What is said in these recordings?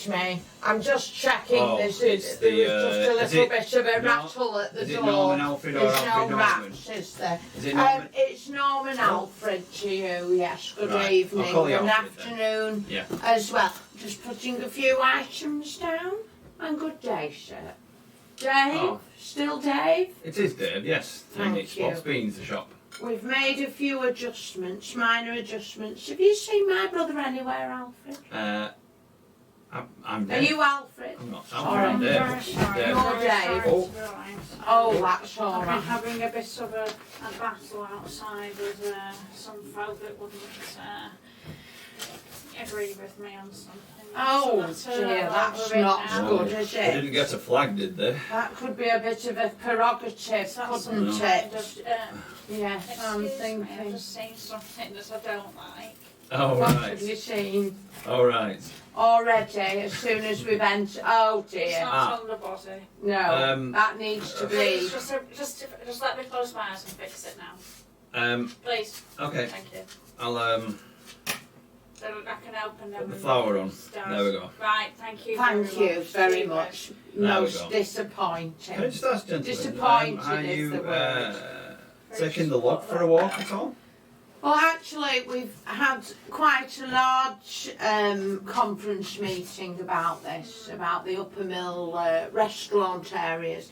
Excuse me, I'm just checking it's there was just a little bit of a rattle at the door. Is it Norman Alfred or There's Alfred no Norman? rats, is there? Is it Norman? It's Norman Alfred to you, yes. Good evening, I'll call you good Alfred afternoon as well. Just putting a few items down. And good day, sir. Dave? Still Dave? It is Dave, yes. Thank it's you. Bob's Beans, the shop. We've made a few adjustments, minor adjustments. Have you seen my brother anywhere, Alfred? I'm Dave. Are you Alfred? I'm not Sorry. Alfred, I'm Dave. Very sorry. You're Very Dave. sorry to be honest. Oh, that's all I've been right. having a bit of a battle outside with some folk that wouldn't agree with me on something. Oh So dear, that's over it not now. good, is They didn't it? get a flag, did they? That could be a bit of a prerogative, So that's couldn't some it? kind of, Yes, I'm excuse me, I've thinking. just seen something that I don't like. Oh, What right. have you seen? Oh, right. Already, as soon as we've entered. Oh It's dear. not on the body. No, that needs to be. Just let me close my eyes and fix it now. Please. Okay. Thank you. I'll, Then I can open them. put the and flower on. start. There we go. Right, thank you. Thank you very much. There we Most go. Can I disappointing. just ask, gentlemen, Disappointed are is you the word. taking the log for a walk at all? Well, actually, we've had quite a large conference meeting about this, about the Upper Mill restaurant areas.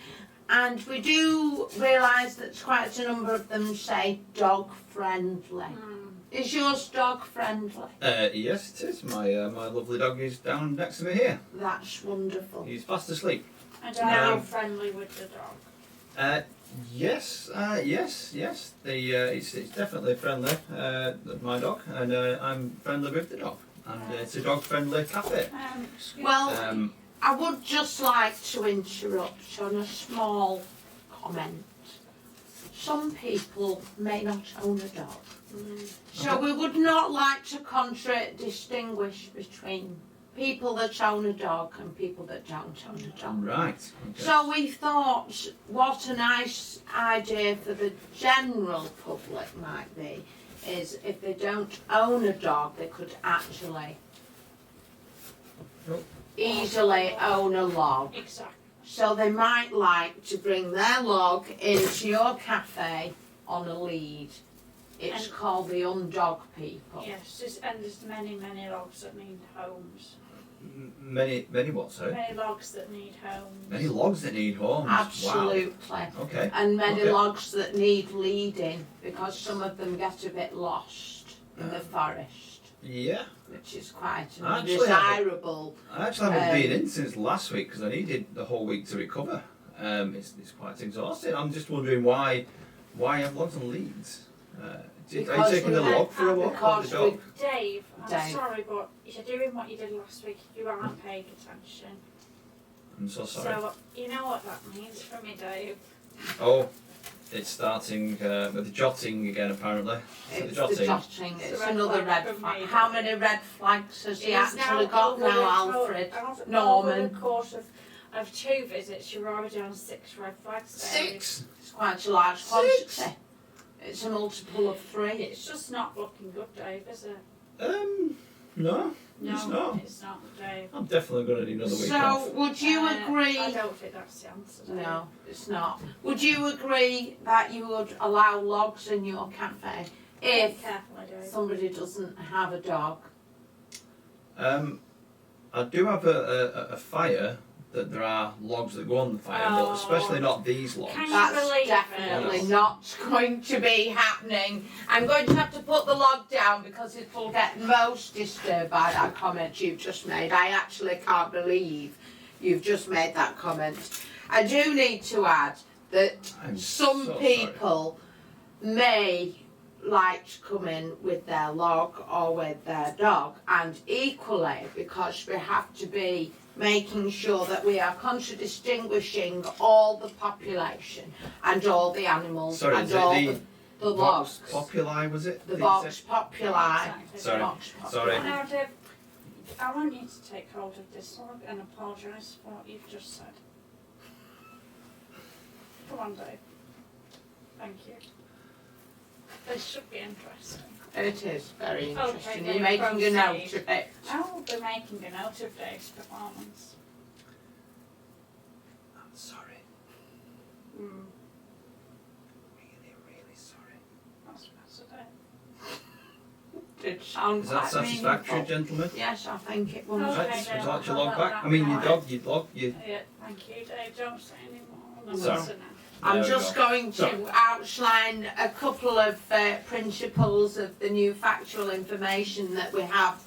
And we do realise that quite a number of them say dog friendly. Is yours dog friendly? Yes, it is. My lovely dog is down next to me here. That's wonderful. He's fast asleep. And are you friendly with the dog? Yes. It's definitely friendly. My dog, and I'm friendly with the dog, and it's a dog-friendly cafe. Well, I would just like to interrupt on a small comment. Some people may not own a dog. So we would not like to distinguish between people that own a dog and people that don't own a dog. Right. Okay. So we thought what a nice idea for the general public might be is if they don't own a dog, they could actually easily own a log. Exactly. So they might like to bring their log into your cafe on a lead. It's called the Undog People. Yes, and there's many logs that need homes. Many what, sorry? Many logs that need homes. Many logs that need homes. Absolutely. Wow. Okay. And many Okay. logs that need leading because some of them get a bit lost in the forest, Yeah. which is quite an Actually, undesirable. I actually haven't been in since last week because I needed the whole week to recover. It's quite exhausting. I'm just wondering why have logs on leads? Are you Because taking the we- log for a walk or because the dog? we- Dave, I'm Dave. sorry, but you're doing what you did last week. You aren't paying attention. I'm so sorry. So, you know what that means for me, Dave. Oh, it's starting with the jotting again apparently. So It's the jotting. the jotting. It's It's a red another flag red for flag. me, How Dave. many red flags has he It's actually now got over now, the Alfred? Over Norman? the course of 2 visits, you're already on 6 red flags, Dave. 6. It's quite a large Six? quantity. It's a multiple of 3. It's just not looking good, Dave, is it? No, No, it's not. it's not, Dave. I'm definitely going to need another week So, off. would you agree? I don't think that's the answer, Dave. No, it's not. Would you agree that you would allow logs in your cafe if Carefully, Dave. somebody doesn't have a dog? I do have a fire that there are logs that go on the fire, but especially not these logs. Can you That's believe definitely it? not going to be happening. I'm going to have to put the log down because it will get most disturbed by that comment you've just made. I actually can't believe you've just made that comment. I do need to add that I'm some so people may like to come in with their log or with their dog, and equally because we have to be making sure that we are contradistinguishing all the population and all the animals Sorry, and is it all the the Vox logs. populi, was it? The that you Vox said? populi. Exactly. Sorry. Vox populi. Sorry. Now, Dave, I want you to take hold of this log and apologise for what you've just said. Come on, Dave. Thank you. This should be interesting. It is very Okay, interesting. then You're making a proceed. note of it. I will be making a note of Dave's performance. I'm sorry. Mm, Really, really sorry. that's better, Dave. Did sound Is that quite satisfactory, meaningful. gentlemen? Yes, I think it was. Okay, Right, then would you like to I'll log have back? that I mean, your right. dog, you'd log, you... Yeah, thank you, Dave. Don't say any more. Sorry. Listen now. I'm There we just go. going to So- outline a couple of principles of the new factual information that we have,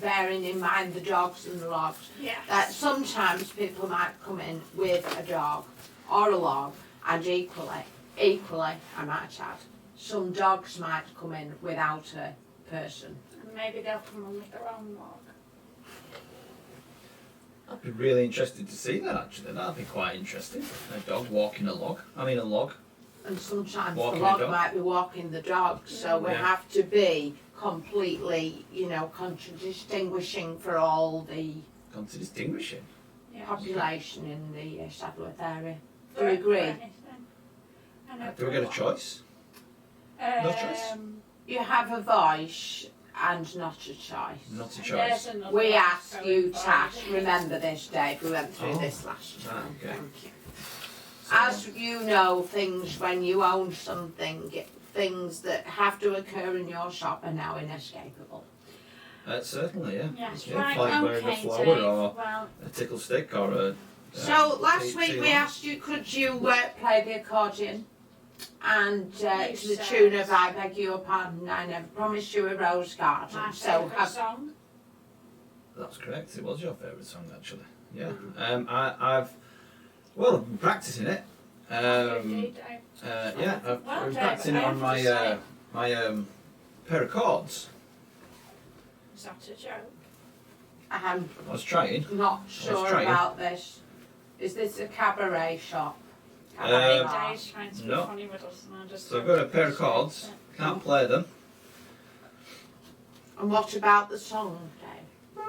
bearing in mind the dogs and the logs. Yes. That sometimes people might come in with a dog or a log, and equally, I might add, some dogs might come in without a person. And maybe they'll come on with their own log. I'd be really interested to see that, actually. That'd be quite interesting. A dog walking a log. I mean, a log. And sometimes Walking the a log dog. might be walking the dog, so we Yeah. have to be completely, distinguishing for all the Gone to distinguishing. Yes. population in the Saddleworth area. Do For- you for agree? anything. And Do we get a choice? No choice? You have a voice and not a choice. Not a There's choice. another We one ask going you forward. to remember this, Dave. We went through Oh. this last time. okay. Thank you. So, As you know, things when you own something, things that have to occur in your shop are now inescapable. certainly, yeah. Yes, Yeah, right, like wearing a okay, flower Dave. or Well, a tickle stick or a... So last tea- week tea we light. asked you, could you play the accordion? And to the said- tune of I beg your pardon, I never promised you a rose garden. my So favourite have, song. That's correct. It was your favourite song, actually. Yeah. Mm-hmm. I've been practicing it. Indeed, Dave. Yeah, I've Well, been Dave, practicing I on have my to say- my pair of chords. Is that a joke? I'm I was trying. not sure trying. about this. Is this a cabaret shop? Uh, Cabaret bar? Dave's trying to be no. funny with us and I just... So I've got a pair of chords. Can't play them. And what about the song, Dave?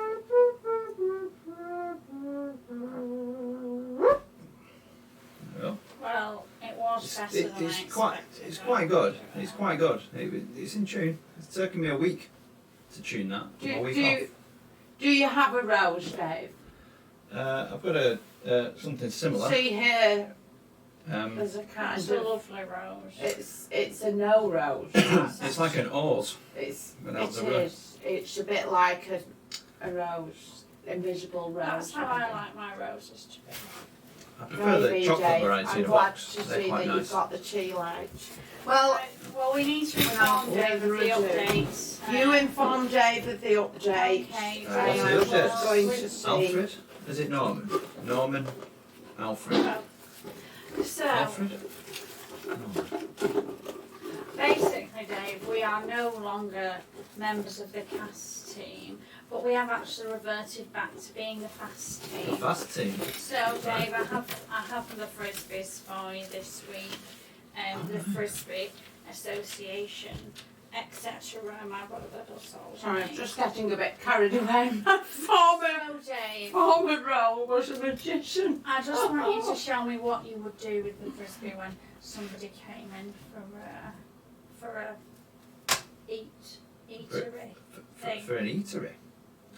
No. Well, it was It's, better it, than I it's quite expected. it's quite good. It's quite good. It's in tune. It's taken me a week to tune that. Do, A week do, off. you, do you have a rose, Dave? I've got a something similar. See here, Um, there's a kind It's a of, lovely rose. it's a no rose. it's like an oars. It's, Without it the rose. is. It's a bit like a rose, invisible rose. That's how I like my roses to be. I prefer the Maybe, chocolate Dave. variety I'm in a glad box. to They're see quite that nice. you've got the tea light. Well, Right, well, we need to Without inform Dave of the further ado, updates. you inform Dave of the update. Okay, what's and the I was update? going to see. Alfred? Is it Norman? Norman? Alfred? So, Alfred? basically, Dave, we are no longer members of the cast team, but we have actually reverted back to being the fast The team. fast team. So, Dave, I have the frisbees for you this week. The Frisbee Association, etc. My brother does all. Sorry, I'm just getting a bit carried away. My former So, Dave, role was a magician. I just want you to show me what you would do with the frisbee when somebody came in for a eatery. For an eatery.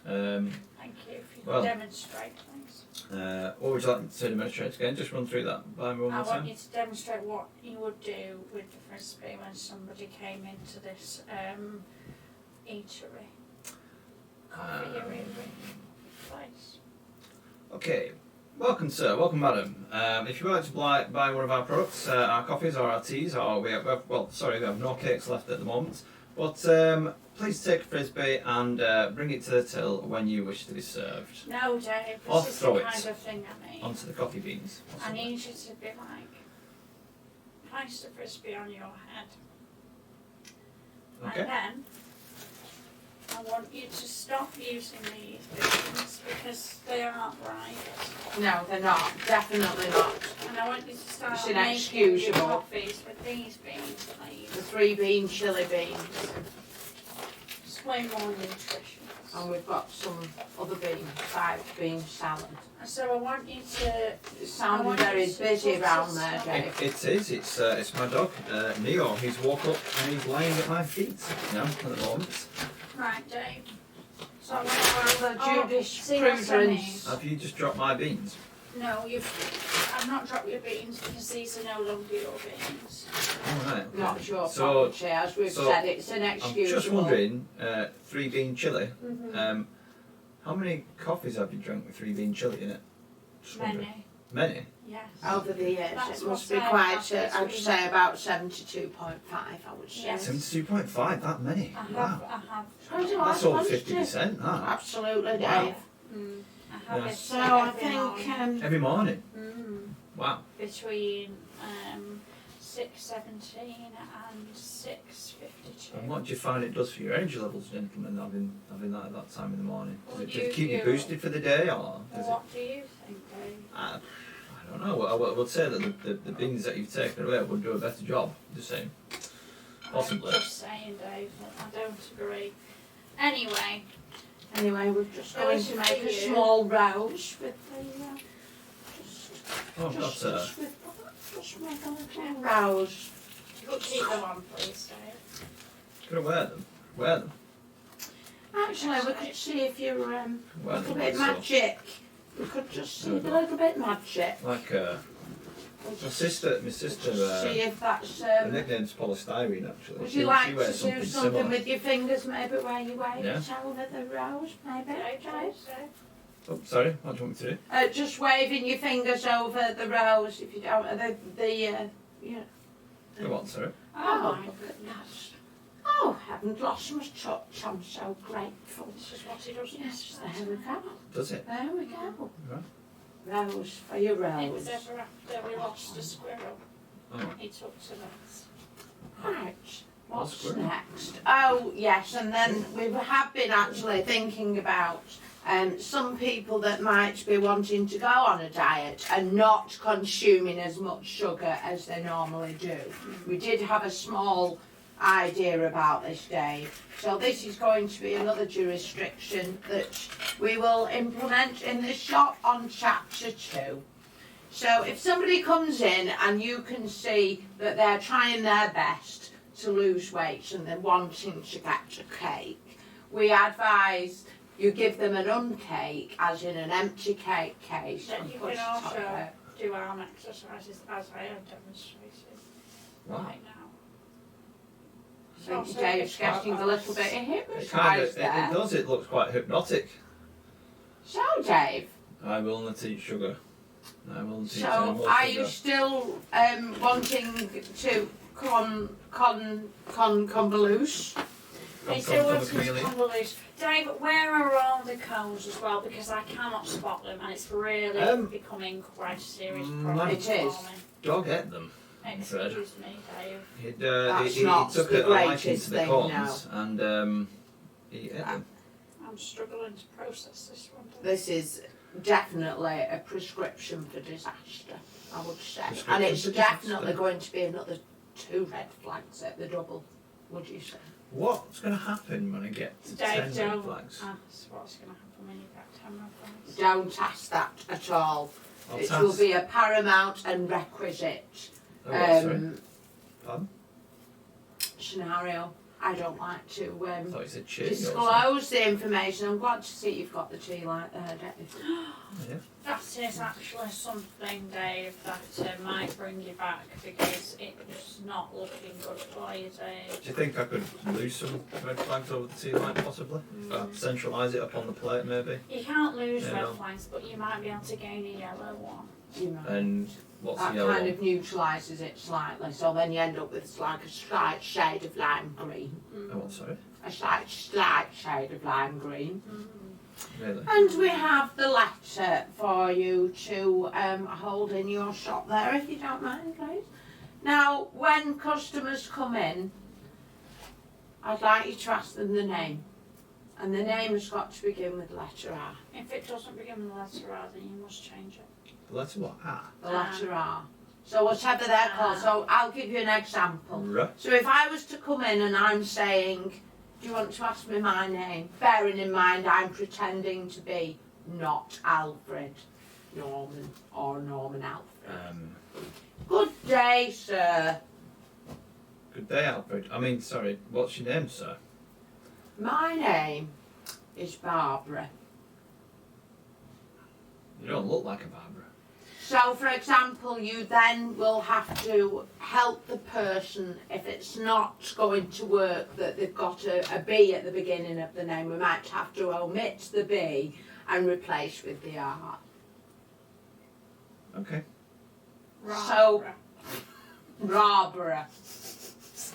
Thank you. If you could Well, demonstrate, please. what would you like to demonstrate again? Just run through that by me one I more want time. you to demonstrate what you would do with the frisbee when somebody came into this eatery, coffee place. Okay. Welcome, sir. Welcome, madam. If you would like to buy one of our products, our coffees or our teas, or we have no cakes left at the moment. But please take a frisbee and bring it to the till when you wish to be served. No, Dave, Or this is throw the it kind of thing I need. onto the coffee beans. or I something. need you to be like, place the frisbee on your head. Okay. And then, I want you to stop using these beans because they aren't right. No, they're not. Definitely not. And I want you to start It's making your inexcusable. coffees with these beans, The please. 3 bean chili beans. It's way more nutritious. And we've got some other beans, like bean salad. So I want you to. It sounded very busy around there, Dave. It is. It's my dog, Neo. He's woke up and he's lying at my feet now at the moment. Right, Dave. So The Judas see what I mean? Prudence. Have you just dropped my beans? No, I've not dropped your beans because these are no longer your beans. All right. Okay. Not your So, property, as we've so said, it's I'm inexcusable. just wondering, 3-bean chili. Mm-hmm. How many coffees have you drunk with 3-bean chili in it? Just wondering. Many. Many? Yes. Over the years, That's it must what be I quite, have this I'd week. say about 72.5, I would say. Yes. 72.5, that many? Wow. I have. How do I That's over supposed to? 50%, that. Absolutely, Dave. Wow. I have Yeah. it So I every think, morning. Every morning? Wow. Between 6:17 and 6:52. And what do you find it does for your energy levels, gentlemen, having that at that time in the morning? Does Well, it you- keep you you- boosted for the day, or does it? What do you think, Dave? I don't know. I would say that the beans that you've taken away would do a better job. Just saying. Possibly. I'm just saying, Dave. I don't agree. Anyway, Anyway, we're just It going was to for make a you. small rouse with the, Oh, just that's make a little rouse. you'll keep them on, please, Dave. gonna wear them. Wear them. Actually, we could see if you're Wear a little them. bit So, magic. We could just see a little bit magic. like We'll my just sister. see if that's. Her nickname's polystyrene actually. Would She you like wears to do something similar. with your fingers, maybe where you wave Yeah. it over the rose, maybe? Dave, Dave? Oh, sorry. What do you want me to do? Just waving your fingers over the rose, if you don't. Yeah. Go on, sorry. Oh, my look at goodness. that. Oh, haven't lost my touch. I'm so grateful. This is what he does. Yes, there we go. Does it? There we go. Right. Rose for your It rose. was ever after we lost a squirrel. Oh. He took to that. Right. What's squirrel? next? Oh, yes, and then we have been actually thinking about some people that might be wanting to go on a diet and not consuming as much sugar as they normally do. We did have a small idea about this, Dave. So this is going to be another jurisdiction that we will implement in the shop on chapter 2. So if somebody comes in and you can see that they're trying their best to lose weight and they're wanting to get a cake, we advise you give them an uncake, as in an empty cake case. Then and you put can it on also there. do arm exercises as I have demonstrated Wow. right now. I think Also, Dave's it's got getting a little bit It kind of hypnotised there. it does. It looks quite hypnotic. So Dave, I will not eat sugar. I will not eat any so more are sugar. you still wanting to convolute? Come, It's come, still come, working with chameleon. convolute. Dave, where are all the cones as well? Because I cannot spot them and it's really becoming quite a serious problem It for is. me. Dog ate them. Fred. Excuse me, Dave. That's He not took the a liking greatest to the thing, corns and he ate them. I'm struggling to process this one. Dave. This is definitely a prescription for disaster, I would say. Prescription And it's for disaster. definitely going to be another 2 red flags at the double, would you say? What's going to happen when I get to 10 Dave, red don't flags? ask what's going to happen when you get 10 red flags. Don't ask that at all. I'll It task- will be a paramount and requisite Oh, what, sorry? um, scenario. I don't like to I thought you said cheers. disclose the information. I'm glad to see you've got the tea light there, Dave. Yeah. That is actually something, Dave, that might bring you back because it's not looking good for you, Dave. Do you think I could lose some red flags over the tea line possibly? If I centralise it up on the plate maybe? You can't lose Yeah, red no. flags, but you might be able to gain a yellow one. You know. And what's That the yellow kind one? of neutralises it slightly, so then you end up with like a slight shade of lime green. Oh, what, sorry? A slight shade of lime green. Really? And we have the letter for you to hold in your shop there, if you don't mind, please. Now, when customers come in, I'd like you to ask them the name. And the name has got to begin with the letter R. If it doesn't begin with the letter R, then you must change it. The letter what? Ah. The letter R. So whatever they're called. So I'll give you an example. Right. So if I was to come in and I'm saying Do you want to ask me my name? Bearing in mind I'm pretending to be not Alfred Norman or Norman Alfred. Good day, sir. Good day, Alfred. I mean, sorry, what's your name, sir? My name is Barbara. You don't look like a Barbara. So, for example, you then will have to help the person if it's not going to work that they've got a B at the beginning of the name. We might have to omit the B and replace with the R. Okay. So, Barbara. Just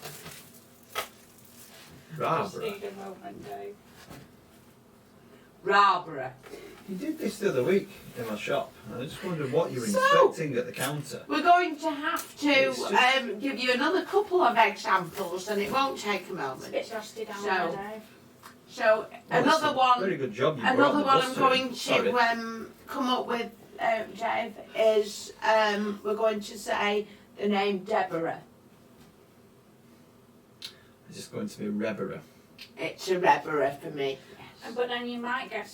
Barbara. need a moment, Dave. Barbara. You did this the other week in my shop. I just wondered what you were So- inspecting at the counter. We're going to have to It's just- give you another couple of examples and it won't take a It's a moment. bit rusty down So, there, Dave. So, Oh, that's another a one. Very good job you brought Another the one bus I'm to. going Sorry. to come up with, Dave, is we're going to say the name Deborah. It's just going to be Rebera. It's a Deborah for me. But then you might get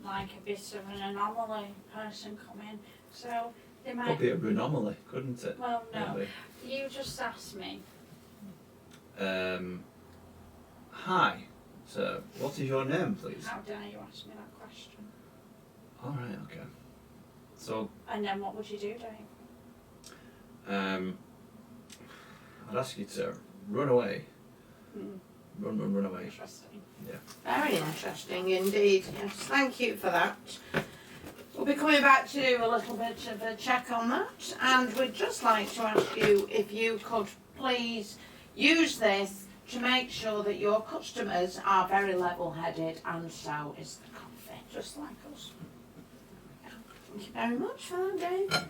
like a bit of an anomaly person come in. So they might. Could be a anomaly, couldn't it? Well, no. Maybe. You just asked me. Hi. So, what is your name, please? How dare you ask me that question? All right. Okay. So, And then what would you do, Dave? I'd ask you to run away. Hmm. Run away. Interesting. Very interesting indeed. Yes, thank you for that. We'll be coming back to do a little bit of a check on that, and we'd just like to ask you if you could please use this to make sure that your customers are very level-headed, and so is the coffee. Just like us. Thank you very much for that, Dave.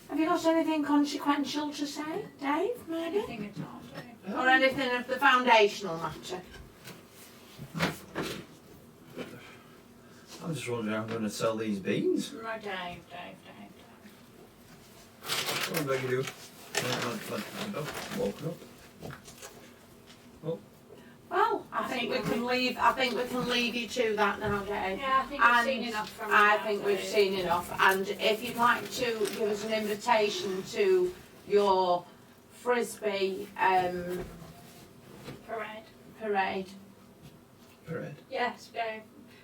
Have you got anything consequential to say, Dave, maybe? Anything at all, Dave? Or anything of the foundational matter? I'm just wondering how I'm going to sell these beans. No, Dave. What am I going to do? I'm woken up. Well, I think we can leave you to that now, Dave. Yeah, I think we've seen enough from I that, think we've Dave. seen enough. And if you'd like to give us an invitation to your frisbee Parade. parade, Yes, Dave.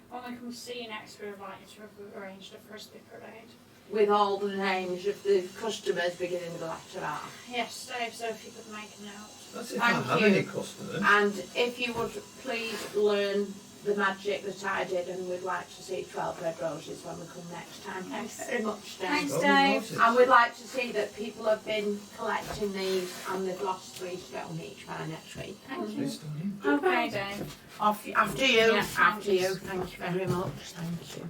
When we come see you next, we'd like you to have arranged a frisbee parade. with all the names of the customers beginning with the letter R. Yes, Dave, so if you could make a note. That's if Thank I have you. any customers. And if you would please learn the magic that I did, and we'd like to see 12 red roses when we come next time. Thanks very much, Dave. Thanks, Oh, Dave. notice. And we'd like to see that people have been collecting these and they've lost 3 stone each by next week. Thank you. Please don't you? Okay, Dave. After you, Yeah, after you. thanks. Thank you very much. Thank you.